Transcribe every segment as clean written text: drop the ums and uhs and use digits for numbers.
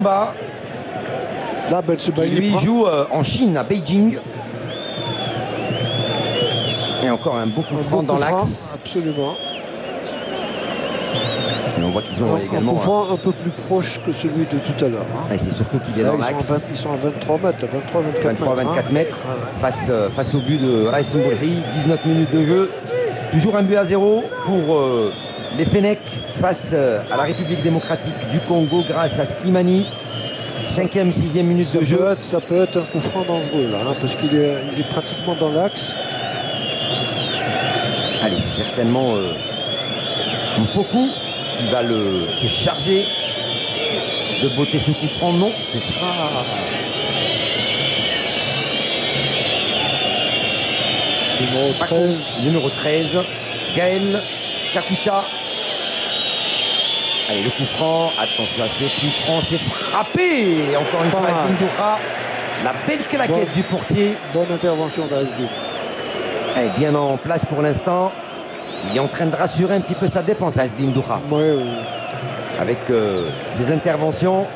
Bah, Là, Ben qui lui joue en Chine, à Beijing. Et encore un beau coup franc dans l'axe. Absolument. Et on voit qu'ils ont également un coup franc un peu plus proche que celui de tout à l'heure. Et c'est surtout qu'il est dans l'axe. Ils sont à 23 mètres, 23-24 mètres. Face au but de Raïs Mboulhi. 19 minutes de jeu. Toujours un but à 0 pour les Fennecs face à la République démocratique du Congo grâce à Slimani. 5e, 6e minute de jeu. Ça peut être un coup franc dangereux là, parce qu'il est pratiquement dans l'axe. Allez, c'est certainement Mpoku qui va se charger de botter ce coup franc. Non, ce sera numéro 13, Gaël Kakuta. Allez, le coup franc, attention à ce coup franc, c'est frappé. Encore une fois, Asdin Doura, la belle claquette du portier. Bonne intervention d'Asdin. Bien en place pour l'instant. Il est en train de rassurer un petit peu sa défense, Asdin Doura. Oui. Avec ses interventions.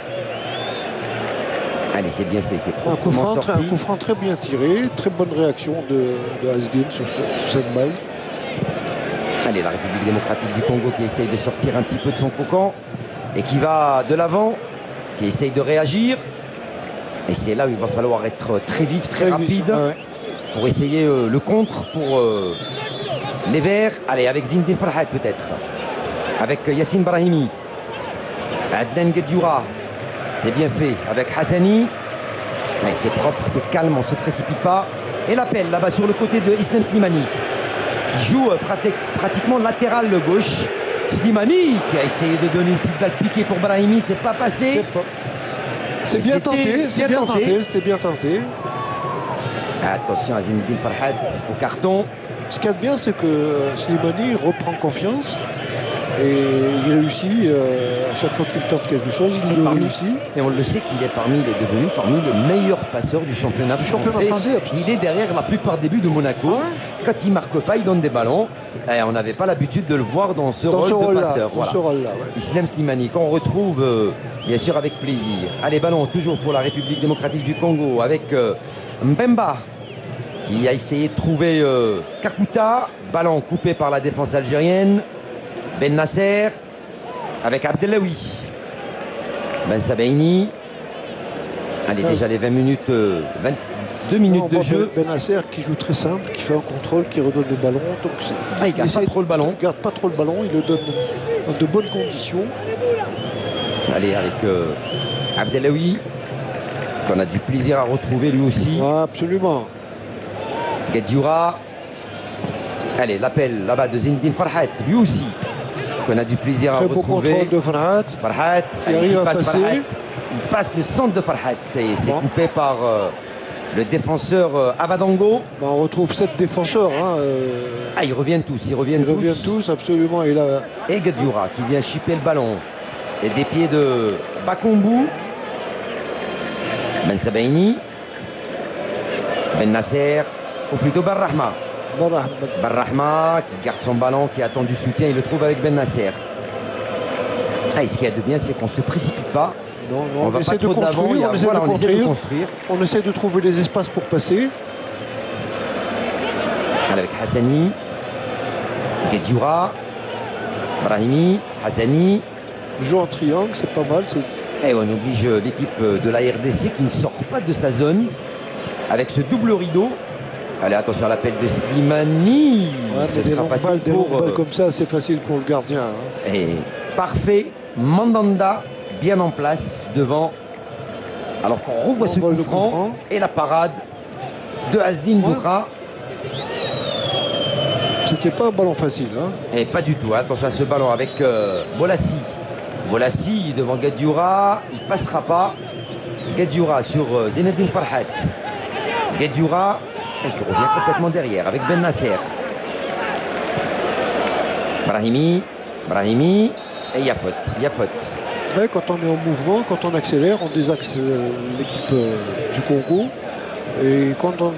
Allez, c'est bien fait, c'est proprement sorti. Un coup franc très bien tiré, très bonne réaction de Asdin sur cette balle. Allez, la République démocratique du Congo qui essaye de sortir un petit peu de son cocon et qui va de l'avant, qui essaye de réagir. Et c'est là où il va falloir être très vif, très rapide pour essayer le contre pour les Verts. Allez, avec Zinedine Farhat peut-être. Avec Yassine Brahimi. Adnan Guedioura. C'est bien fait. Avec Hassani. C'est propre, c'est calme, on ne se précipite pas. Et l'appel là-bas sur le côté de Islam Slimani, qui joue pratiquement latéral gauche. Slimani qui a essayé de donner une petite balle piquée pour Brahimi, c'est pas passé. C'est bien tenté, c'était bien tenté. Attention à Zinedine Farhat au carton. Ce qu'il y a de bien, c'est que Slimani reprend confiance et il réussit à chaque fois qu'il tente quelque chose, il le réussit. Et on le sait qu'il est devenu parmi les meilleurs passeurs du championnat français. Il est derrière la plupart des buts de Monaco. Quand il ne marque pas, il donne des ballons. Et on n'avait pas l'habitude de le voir dans ce rôle de passeur. Islam Slimani, qu'on retrouve bien sûr avec plaisir. Allez, ballon toujours pour la République démocratique du Congo avec Mbemba qui a essayé de trouver Kakuta. Ballon coupé par la défense algérienne. Ben Nasser avec Abdelawi. Ben Sabaini. Allez, déjà les 20 minutes, 22 minutes de jeu. Ben Nasser qui joue très simple, qui fait un contrôle, qui redonne le ballon. Donc il ne garde pas trop le ballon. Il ne garde pas trop le ballon, il le donne dans de bonnes conditions. Allez, avec Abdelawi, qu'on a du plaisir à retrouver lui aussi. Absolument. Guedioura. Allez, l'appel là-bas de Zinedine Farhat, lui aussi, qu'on a du plaisir à retrouver. Très beau contrôle de Farhat. Il passe le centre de Farhat et c'est coupé par le défenseur Avadango. On retrouve 7 défenseurs. Ils reviennent tous. Ils reviennent tous, absolument. Et Guedioura qui vient chipper le ballon. Et des pieds de Bakombu. Ben Sabaini. Ben Nasser. Ou plutôt Barrahma. Barrahma qui garde son ballon, qui attend du soutien, il le trouve avec Ben Nasser. Et ce qu'il y a de bien, c'est qu'on ne se précipite pas. Non, on essaie de construire, on essaie de trouver les espaces pour passer. Avec Hassani, Guedioura, Brahimi, Hassani. Joue en triangle, c'est pas mal. Et on oblige l'équipe de la RDC qui ne sort pas de sa zone avec ce double rideau. Allez, attention à l'appel de Slimani. Ce sera facile balles comme ça, c'est facile pour le gardien. Et parfait. Mandanda bien en place devant. Alors qu'on revoit ce coup franc et la parade de Asdin Doura. C'était pas un ballon facile. Et pas du tout. Attention à ce ballon avec Bolassi. Bolassi devant Guedioura. Il ne passera pas. Guedioura sur Zinedine Farhat. Guedioura. Et qui revient complètement derrière avec Ben Nasser. Brahimi. Et il y a faute. Quand on est en mouvement, quand on accélère, on désaxe l'équipe du Congo. Et quand on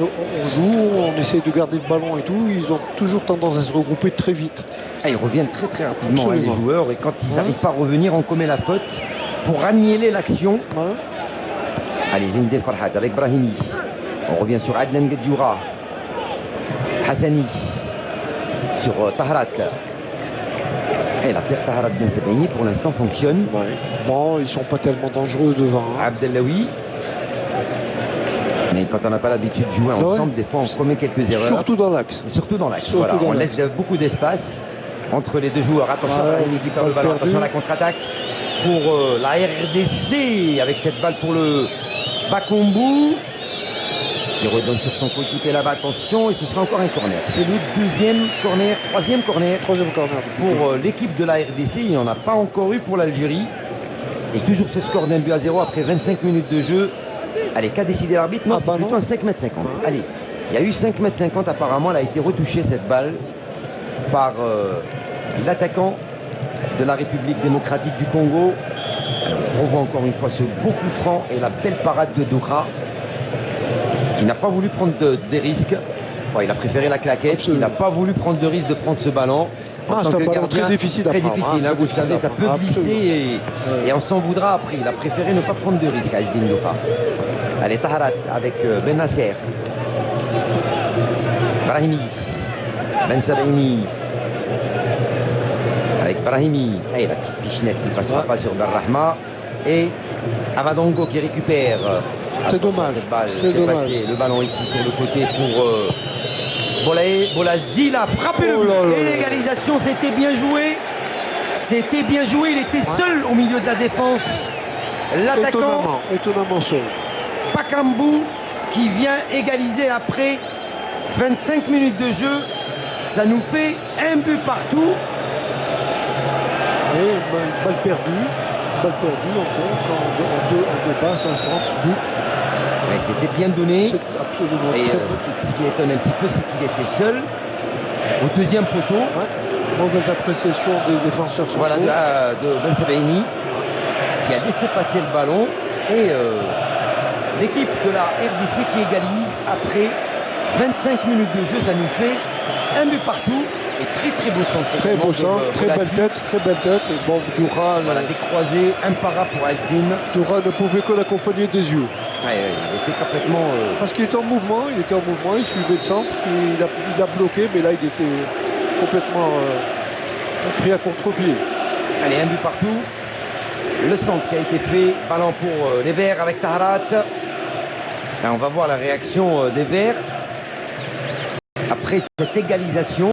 joue, on essaie de garder le ballon et tout. Ils ont toujours tendance à se regrouper très vite. Ils reviennent très rapidement les joueurs. Et quand ils n'arrivent pas à revenir, on commet la faute. pour annihiler l'action. Ouais. Allez, Zindel Farhat avec Brahimi. On revient sur Adnan Gadioura. Hassani sur Tahrat. Et la paire Tahrat Ben Sebaini pour l'instant fonctionne. Ouais. Bon, ils sont pas tellement dangereux devant. Hein. Abdellaoui. Mais quand on n'a pas l'habitude de jouer ensemble, des fois on commet quelques erreurs. Surtout dans l'axe. Surtout dans l'axe. Voilà. On laisse beaucoup d'espace entre les deux joueurs. Attention, Brahimi qui perd le ballon. Attention à la contre-attaque pour la RDC avec cette balle pour le Bakombu qui redonne sur son coéquipier là-bas. Attention, et ce sera encore un corner. C'est le troisième corner pour l'équipe de la RDC. Il n'y en a pas encore eu pour l'Algérie. Et toujours ce score d'un but à 0 après 25 minutes de jeu. Allez, qu'a décidé l'arbitre? Non, c'est plutôt un 5,50 m. Allez, il y a eu 5,50 m apparemment. Elle a été retouchée cette balle par l'attaquant de la République démocratique du Congo. Alors, on revoit encore une fois ce beau coup franc et la belle parade de Doura qui n'a pas voulu prendre des risques. Bon, il a préféré la claquette. Absolument. Il n'a pas voulu prendre de risque de prendre ce ballon. C'est un ballon très difficile à prendre. Très difficile, vous le savez, ça peut glisser et on s'en voudra après. Il a préféré ne pas prendre de risque à Azdine Doura. Allez, Taharat avec Ben Nasser. Brahimi. Ben Sebaini. Avec Brahimi. Et la petite pichenette qui ne passera pas sur Ben Rahma. Et Avadongo qui récupère. C'est dommage. C'est passé le ballon ici sur le côté pour Bolazi. Il a frappé le but. Et l'égalisation, c'était bien joué. C'était bien joué. Il était seul au milieu de la défense. L'attaquant. Étonnamment seul. Bakambu qui vient égaliser après 25 minutes de jeu. Ça nous fait un but partout. Et une balle perdue. Balle perdue en contre, en deux passes, un centre, but. C'était bien donné. C'est absolument et ce qui étonne un petit peu, c'est qu'il était seul au deuxième poteau. Ouais. Mauvaise appréciation des défenseurs centraux. Voilà, de Ben Sebaini qui a laissé passer le ballon. Et l'équipe de la RDC qui égalise après 25 minutes de jeu. Ça nous fait un but partout. Et très beau centre. Très beau centre, très belle tête. Et bon, Doura, voilà, des croisés, un para pour Azdine. Doura ne pouvait que l'accompagner des yeux. Il était complètement. Parce qu'il était en mouvement, il suivait le centre, il a bloqué, mais là il était complètement pris à contre-pied. Allez, un but partout. Le centre qui a été fait, ballon pour les Verts avec Taharat. On va voir la réaction des Verts après cette égalisation.